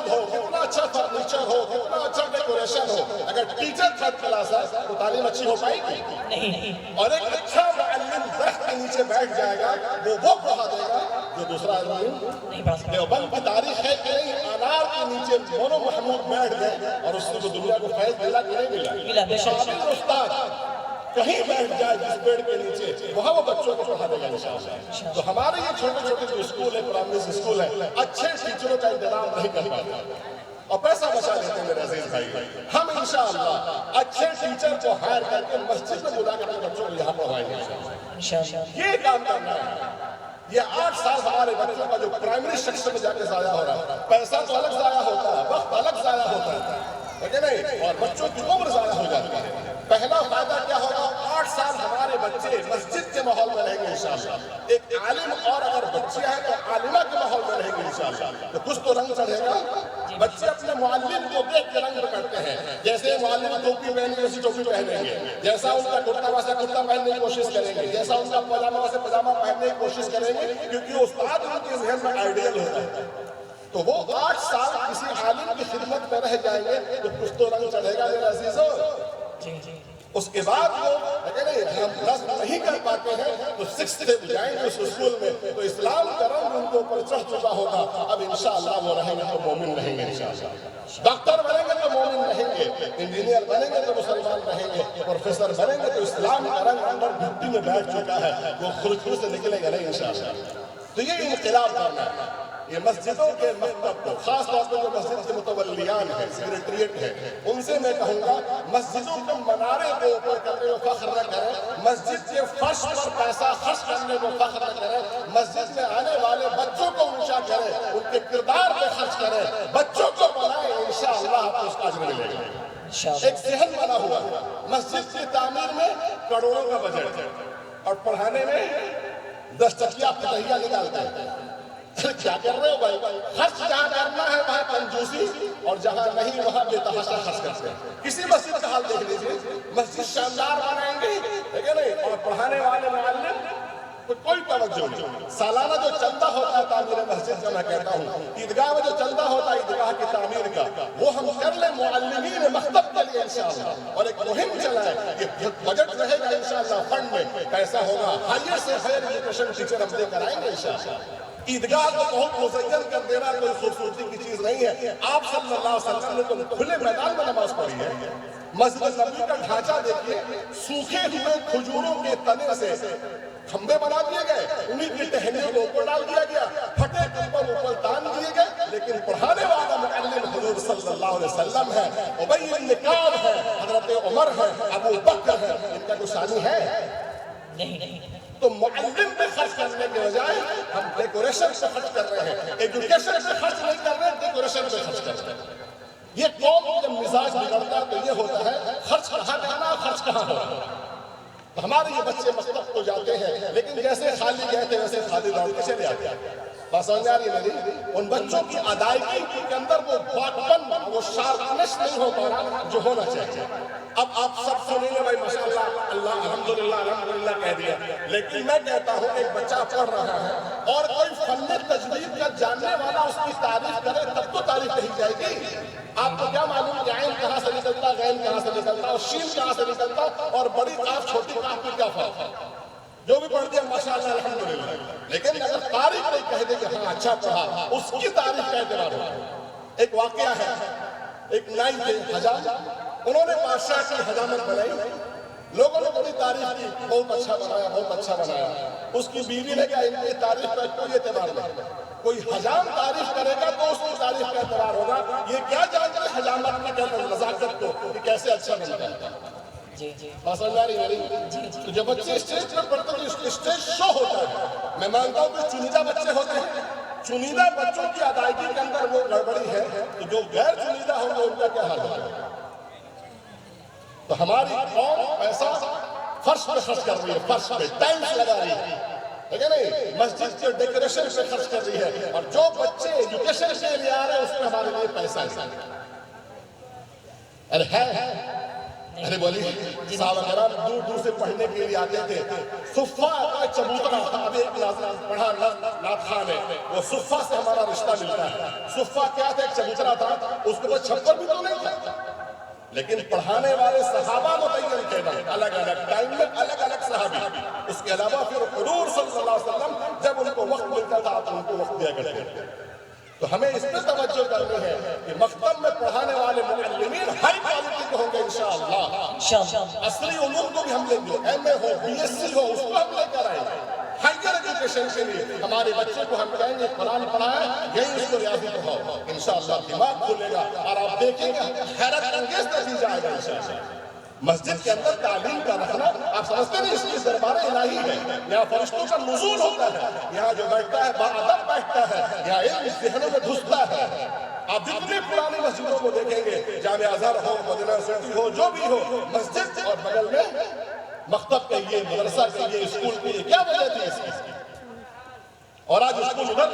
ہو، کتنا اچھا فرنیچر ہو، کتنا اچھا ڈیکوریشن ہو، اگر ٹیچر تھرڈ کلاس ہے تو تعلیم اچھی ہو پائے گی نہیں. اور ایک اچھا معلم درخت کے نیچے بیٹھ جائے گا وہ پڑھا دے گا جو دوسرا آدمی نہیں پڑھا سکتا. دیوبند کی تاریخ ہے کہ نہیں انار کے نیچے مولانا محمود بیٹھ گئے اور اس نے دنیا کو فیض ملا کہ نہیں ملا. قابل استاد کہیں بیٹھ جائے جس پیڑ کے نیچے وہاں وہ بچوں کو پڑھا دے گا انشاءاللہ. تو ہمارے یہ چھوٹے چھوٹے جو اسکول ہے پرائمری اسکول ہے اچھے ٹیچروں کا انتظام نہیں کر پاتے اور پیسہ بچا لیتے ہیں میرے عزیز بھائی. ہم انشاءاللہ اچھے ٹیچر کو ہائر کر کے مسجد میں بلا کر بچوں کو یہاں پڑھائیں گے انشاءاللہ. یہ کام کرنا ہے. یہ 8 سال ہمارے بچوں کا جو پرائمری سیکشن میں جا کے ضائع ہو رہا ہے. پیسہ تو الگ ضائع ہوتا ہے، وقت الگ ضائع ہوتا ہے کہ نہیں، اور بچوں کی عمر ضائع ہو جاتی ہے. پہلا فائدہ کیا ہوگا؟ 8 سال ہمارے بچے مسجد کے ماحول میں رہیں گے انشاءاللہ. ایک عالم اور اگر بچیاں ہیں تو عالمہ کے ماحول میں رہیں گے انشاءاللہ. تو کچھ تو رنگ چڑھے گا. بچے اپنے معلم کو دیکھ کے رنگ کرتے ہیں. جیسے معلم ٹوپی پہنیں ویسی ٹوپی پہنیں گے، جیسا ان کا کرتا ویسا کرتا پہننے کی کوشش کریں گے، جیسا ان کا پاجامہ ویسے پاجامہ پہننے کی کوشش کریں گے، کیونکہ استاد ان کے ذہن میں آئیڈیل ہوتا ہے. تو وہ 8 سال کسی عالم کی خدمت میں رہ جائیں گے تو کچھ تو رنگ چڑھے گا میرے عزیزو. اس کے بعد وہ ہم نظم نہیں کر پاتے ہیں تو 6th سے جائیں گے اس اسکول میں تو اسلام کا رنگ ان کے اوپر چڑھ چکا ہوگا. اب انشاءاللہ وہ رہیں گے تو مومن رہیں گے انشاءاللہ. ڈاکٹر بنیں گے تو مومن رہیں گے، انجینئر بنیں گے تو مسلمان رہیں گے، پروفیسر بنیں گے تو اسلام کا رنگ اندر گھٹی میں بیٹھ چکا ہے، وہ خرچ سے نکلے گا نہیں انشاءاللہ. تو یہ انقلاب کرنا ہے. یہ مسجدوں کے مکتب کو خاص طور پر جو مسجد کے متولیان ہیں، سیکریٹریٹ ہے، ان سے میں کہوں گا مسجدوں کے منارے کے اوپر کرنے کو فخر نہ کریں، مسجد کے فرش پر پیسہ خرچ کرنے کو فخر نہ کریں، مسجد میں آنے والے بچوں کو اونچا کریں، ان کے کردار پہ خرچ کریں، بچوں کو بنائیں، انشاءاللہ آپ کو اس کا اجر ملے گا. ایک ذہن بنا ہوا مسجد کی تعمیر میں کروڑوں کا بجٹ اور پڑھانے میں 10 ٹکیا فتحیہ نکالتے ہیں. کیا کر رہے ہو بھائی؟ خرچ جہاں کرنا ہے وہاں کنجوسی اور جہاں نہیں وہاں بے تحاشا خرچ کرتے ہیں. کسی مسجد کا حال دیکھ لیجیے، مسجد شاندار بنائیں گے ٹھیک ہے نہیں، اور پڑھانے والے معلم کوئی توجہ نہیں. سالانہ جو چندہ ہوتا ہے تعمیر مسجد کا میں کہتا ہوں، عیدگاہ میں جو چندہ ہوتا ہے عیدگاہ کی تعمیر کا وہ ہم کر لیں معلمین مکتب کے لیے انشاءاللہ. اور ایک مہم چلائیں، یہ بجٹ رہے گا انشاءاللہ، فنڈ میں پیسہ ہوگا، ہائر سے ہائر ایجوکیشن ٹیچر ہم لے کر آئیں گے انشاءاللہ. عیدگاہ کو بہت مزین کر دینا کوئی خوبصورتی کی چیز نہیں ہے. آپ صلی اللہ علیہ وسلم نے تو کھلے میدان میں نماز پڑھی ہے. مسجد نبی کا ڈھانچہ دیکھیے، سوکھے ہوئے کھجوروں کے تنے سے کھمبے بنا دیے گئے، انہی کی ٹہنیوں کو اوپر ڈال دیا گیا، پھٹے کمبل اوپر تان دیے گئے، لیکن پڑھانے والا معلم حضور صلی اللہ علیہ وسلم ہے، ابی بن کعب ہے، حضرت عمر ہے، ابو بکر ہے. ان کا کوئی ثانی ہے نہیں. تو معلم پہ خرچ کرنے کے بجائے ہم ڈیکوریشن سے خرچ کر رہے ہیں، ایجوکیشن سے خرچ نہیں کر رہے ہیں، ڈیکوریشن پہ خرچ کر رہے ہیں. یہ قوم جب مزاج بگڑتا ہے تو یہ ہوتا ہے خرچ کہاں کرنا، خرچ کہاں ہونا. تو ہمارے یہ بچے مکتب تو جاتے ہیں لیکن جیسے خالی گئے تھے ویسے خالی لوٹ کے چلے آتے ہیں. بات سمجھ آ رہی ہے میری؟ ان بچوں کی ادائیگی کے اندر وہ باقپن، وہ شارپنس نہیں ہو پا رہا جو ہونا چاہیے. اب آپ سب سنیں گے بھائی ماشاءاللہ اللہ الحمدللہ کہہ دیا، لیکن میں کہتا ہوں ایک بچہ پڑھ رہا ہے اور کوئی فن تجوید کا جاننے والا اس کی تعریف کرے تب تو تعریف کہی جائے گی. آپ کو کیا معلوم کہ عین کہاں سے نکلتا، غین کہاں سے نکلتا اور شین کہاں سے نکلتا اور بڑی کاف چھوٹی کاف میں کیا فرق ہے؟ جو بھی پڑھ دیا ماشاءاللہ الحمدللہ، لیکن اگر تعریف نہیں کہہ دے کہ ہاں اچھا پڑھا، اس کی تعریف کا اعتبار ہوگا. ایک واقعہ ہے، ایک نائی تھے حجام، انہوں نے بادشاہ کی حجامت بنائی، لوگوں نے بڑی تعریف کی، بہت اچھا بنایا، بہت اچھا بنایا. اس کی بیوی نے کہا ان کی تعریف کا کوئی اعتبار نہیں، کوئی حجام تعریف کرے گا تو اس کی تعریف کا اعتبار ہوگا. یہ کیا جانتا ہے حجامت میں کہتے ہیں نزاکت کو کہ کیسے اچھا بنتا ہے. تو جب بچے اسٹیج پر پڑھتے ہیں تو اسٹیج شو ہوتا ہے. میں مانتا ہوں کہ چنیدہ بچے ہوتے ہیں، چنیدہ بچوں کی ادائیگی کے اندر وہ گڑبڑی ہے تو جو غیر چنیدہ ہوں گے ان کا کیا حال ہوگا. تو ہماری قوم پیسہ فرش پہ خرچ کر رہی ہے، فرش پہ ٹائلز لگا رہی ہے ٹھیک ہے نہیں، مسجد کے ڈیکوریشن پہ خرچ کر رہی ہے، اور جو بچے ایجوکیشن کے لیے آ رہے ہیں اس میں ہمارے لیے پیسہ ہے. ارے ہے ارے بولیے صحابہ کرام دور دور سے پڑھنے کے لیے آتے تھے. صفہ کا چبوترا تھا. ابھی ایک پڑھا نعت خان ہے, وہ صفہ سے ہمارا رشتہ ملتا ہے. صفہ کیا تھا؟ ایک چبوترا تھا, اس کے بعد چھپر بھی تو نہیں تھا, لیکن پڑھانے والے صحابہ متعین تھے نا, الگ الگ ٹائم میں الگ الگ صحابی. اس کے علاوہ پھر حضور صلی اللہ علیہ وسلم جب ان کو وقت ملتا تھا تو ان کو وقت دیا کرتے تھے. تو ہمیں اس پہ توجہ کرنی ہے کہ مکتب میں پڑھانے والے معلمین ہائی کوالٹی کے ہوں گے انشاءاللہ. عصری علوم کو بھی ہم لیں گے, ایم اے ہو, بی ایس سی ہو, اس کو ہم لے کر آئیں گے. ہائر ایجوکیشن کے لیے ہمارے بچے کو ہم کہیں گے قرآن پڑھائیں, یہی اس کو ریاضی پڑھاؤ. انشاءاللہ دماغ کھلے گا اور آپ دیکھیں گے حیرت انگیز نتیجہ آئے گا انشاءاللہ. مسجد کے اندر تعلیم کا رکھنا, آپ سمجھتے نہیں اس کی دربار الہی ہے. یہاں فرشتوں کا نزول ہوتا ہے, یہاں جو بیٹھتا ہے باادب بیٹھتا ہے, یہاں علم ذہنوں میں گھستا ہے. آپ جتنی پرانی مسجدوں کو دیکھیں گے, جامعہ ازہر ہو, مدینہ یونیورسٹی ہو, جو بھی ہو, مسجد اور بغل میں مکتب کہیے, مدرسہ کہیے, اسکول کہیے. کیا وجہ تھی اس کی؟ اور آج اسکول ادھر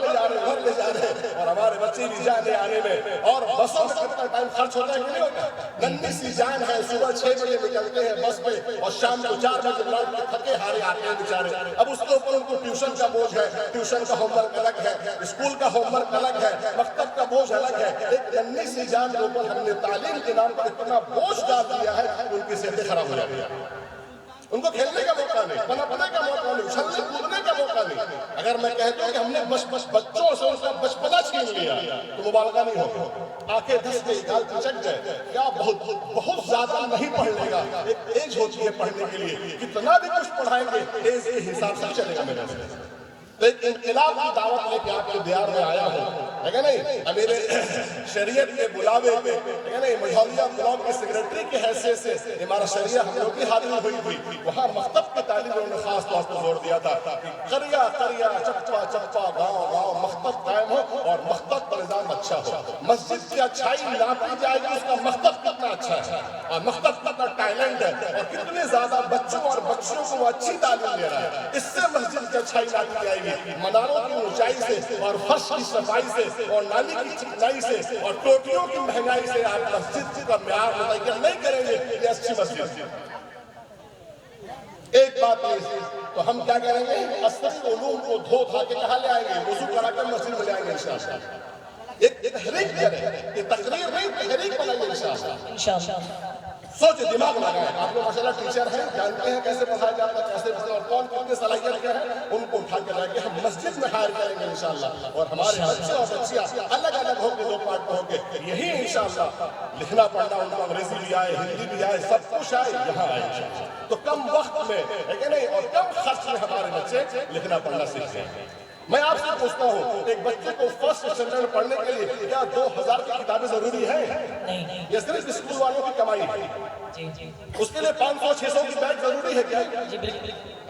لے جا رہے ہیں اور ہمارے بچے بھی جانے آنے میں, اور بسوں میں کتنا ٹائم خرچ ہوتا ہے کہ نہیں ہوتا. ننھی سی جان ہے, صبح 6 بجے نکلتے ہیں بس پہ اور شام کو 4 بجے لوٹ کے تھکے ہارے آتے ہیں بیچارے. اب اس کے اوپر ان کو ٹیوشن کا بوجھ ہے, ٹیوشن کا ہوم ورک الگ ہے, اسکول کا ہوم ورک الگ ہے, مکتب کا بوجھ الگ ہے. ایک ننھی سی جان کے اوپر ہم نے تعلیم کے نام پر اتنا بوجھ ڈال دیا ہے کہ ان کی صحتیں خراب ہو جاتی ہیں. ان کو کھیلنے کا موقع نہیں, پنپنے کا موقع نہیں, اچھلنے کودنے کا موقع نہیں. اگر میں کہتا ہوں کہ ہم نے بچوں سے ان کا بچپنا چھین لیا تو مبالغہ نہیں ہوگا. آنکھیں دھس گئی, گال پچک گئے, کیا بہت زیادہ نہیں پڑھ لے گا. ایک ایج ہوتی ہے پڑھنے کے لیے, کتنا بھی کچھ پڑھائیں گے ایج کے حساب سے چلے گا. میرے سے ایک انقلاب کی دعوت لے کے آپ کے دیار میں آیا ہوں, ہے کہ نہیں. میرے شریعت کے بلاوے پہ, ہے کہ نہیں, مجھولیہ بلاک کے سیکریٹری کی حیثیت سے ہمارا شریعہ ہم لوگ کی حاضری ہوئی تھی. وہاں مکتب کی تعلیم انہوں نے خاص طور پر زور دیا تھا کہ قریہ قریہ, چپا چپا, گاؤں گاؤں مکتب قائم ہو اور مکتب کا نظام اچھا ہو. مسجد کی اچھائی ناپی جائے گی اس کا مکتب کتنا اچھا ہے اور مکتب کتنا ٹیلنٹ ہے اور کتنے زیادہ بچوں اور بچیوں کو وہ اچھی تعلیم دے رہا ہے. اس سے مسجد کی اچھائی ناپی جائے گی. مناروں کی اونچائی سے اور فرش کی صفائی سے اور نالی کی چکنائی سے اور ٹوٹیوں کی مہنگائی سے آپ مسجد کا معیار متعین نہیں کریں گے یہ اچھی مسجد. ایک بات یہ, تو ہم کیا کریں گے, عصری علوم کو دھو دھا کے کہاں لے آئیں گے, وضو کرا کے مسجد میں لے آئیں گے انشاءاللہ. ایک تحریک کریں, یہ تقریر نہیں, تحریک بنائیں انشاءاللہ. سوچ دماغ لگائیں. آپ لوگ ماشاءاللہ ٹیچر ہیں, جانتے ہیں کیسے پڑھایا جاتا ہے, کیسے پڑھایا, اور کون کتنے صلاحیت کے ہیں, ان کو اٹھا کے لا کے ہم مسجد میں ہائر کریں گے انشاءاللہ. اور ہمارے بچے اور بچیاں الگ الگ ہوں گے, 2 پارٹ میں ہوں گے. یہی انشاءاللہ لکھنا پڑھنا ان کو انگریزی بھی آئے, ہندی بھی آئے, سب کچھ آئے, یہاں آئے انشاءاللہ. تو کم وقت میں, ہے کہ نہیں, اور کم خرچ میں ہمارے بچے لکھنا پڑھنا سیکھ جائیں. میں آپ سے پوچھتا ہوں, ایک بچے کو فرسٹ اسٹینڈرڈ پڑھنے کے لیے کیا 2000 کی کتابیں ضروری ہیں؟ نہیں. یہ صرف اسکول والوں کی کمائی ہے. اس کے لیے 500-600 کی بیگ ضروری ہے کیا؟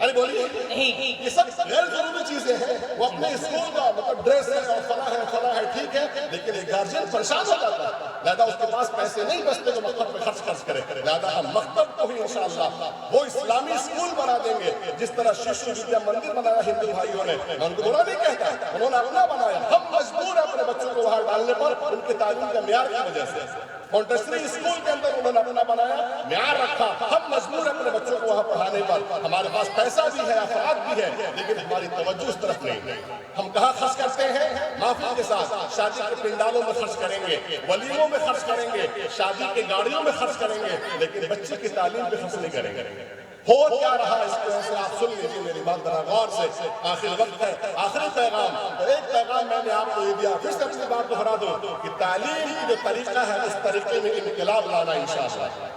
ارے بولیے نہیں, یہ سب غیر ضروری چیزیں ہیں. وہ اپنے اسکول کا مطلب ڈریس ہے اور فلاں ہے ٹھیک ہے, لیکن ایک گارجین پریشان ہو جاتا ہے. لہذا اس کے پاس پیسے نہیں بچتے تو مکتب پہ خرچ کرے. لہذا ہم مکتب کو ہی انشاءاللہ وہ اسلامی اسکول بنا دیں گے جس طرح شیشو ودیا مندر بنایا ہندو بھائیوں نے. میں ان کو برا نہیں کہتا, انہوں نے اپنا بنایا. ہم مجبور ہیں اپنے بچوں کو وہاں ڈالنے پر ان کی تعلیم کے معیار کی وجہ سے. مونٹیسری اسکول کے اندر انہوں نے اپنا بنایا, معیار رکھا. ہم مجبور ہیں اپنے بچوں کو وہاں پڑھانے پر. ہمارے پاس پیسہ بھی ہے, افراد بھی ہے, لیکن ہماری توجہ اس طرف نہیں. ہم کہاں خرچ کرتے ہیں؟ معافی کے ساتھ شادی کے پنڈالوں میں خرچ کریں گے, ولیموں میں خرچ کریں گے, شادی کے گاڑیوں میں خرچ کریں گے, لیکن بچے کی تعلیم پہ خرچ نہیں کریں گے. ہو کیا رہا اس طرح سے آپ سن لیجیے میری بات ذرا غور سے. آخر وقت ہے, آخری پیغام. تو ایک پیغام میں نے آپ کو یہ دیا, پھر سے اپنی بات دہرا دوں کہ تعلیم کی جو طریقہ ہے اس طریقے میں انقلاب لانا انشاءاللہ.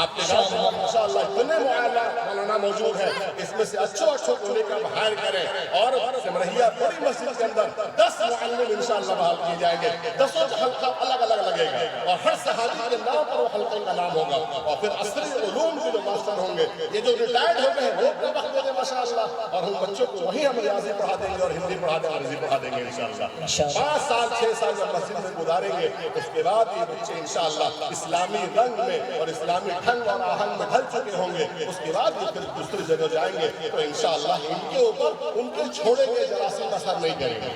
آپ کے گاؤں میں ماشاءاللہ اتنے مولانا موجود ہیں, اس میں سے اچھوں کو لے کر بحال کریں. اور سمرہیہ بڑی مسجد کے اندر 10 معلم انشاءاللہ بحال کیے جائیں گے. 10 حلقہ الگ الگ لگے گا اور ہر صحابی کے نام پر وہ حلقے کا نام ہوگا. اور پھر عصری علوم کے جو ماسٹر ہوں گے, یہ جو ریٹائرڈ ہو گئے ہیں وہ اپنے وقت دے دیں ماشاءاللہ, اور ہم بچوں کو وہیں ہم ریاضی پڑھا دیں گے اور ہندی پڑھا دیں گے, انگریزی پڑھا دیں گے انشاءاللہ. 5 سال 6 سال جب مسجد میں گزاریں گے, اس کے بعد یہ بچے انشاءاللہ اسلامی رنگ میں اور اسلامی ڈھنگ اور آہنگ میں ڈھل چکے ہوں گے. اس کے بعد یہ پھر دوسری جگہ جائیں گے تو انشاءاللہ ان کے اوپر ان کے چھوڑے گئے جراثیم اثر نہیں کریں گے.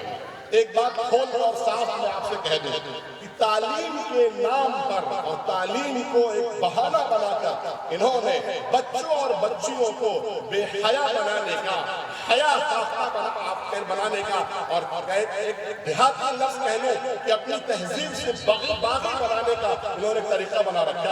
ایک بات کھول اور صاف میں آپ سے کہہ دوں کہ تعلیم کے نام پر اور تعلیم کو ایک بہانہ بنا کر انہوں نے بچوں اور بچیوں کو بے حیا بنانے کا، حیا ساختہ بنانے کا، اور ایک دیہاتی لفظ کہہ لوں کہ اپنی تہذیب سے باغی بنانے کا انہوں نے طریقہ بنا رکھا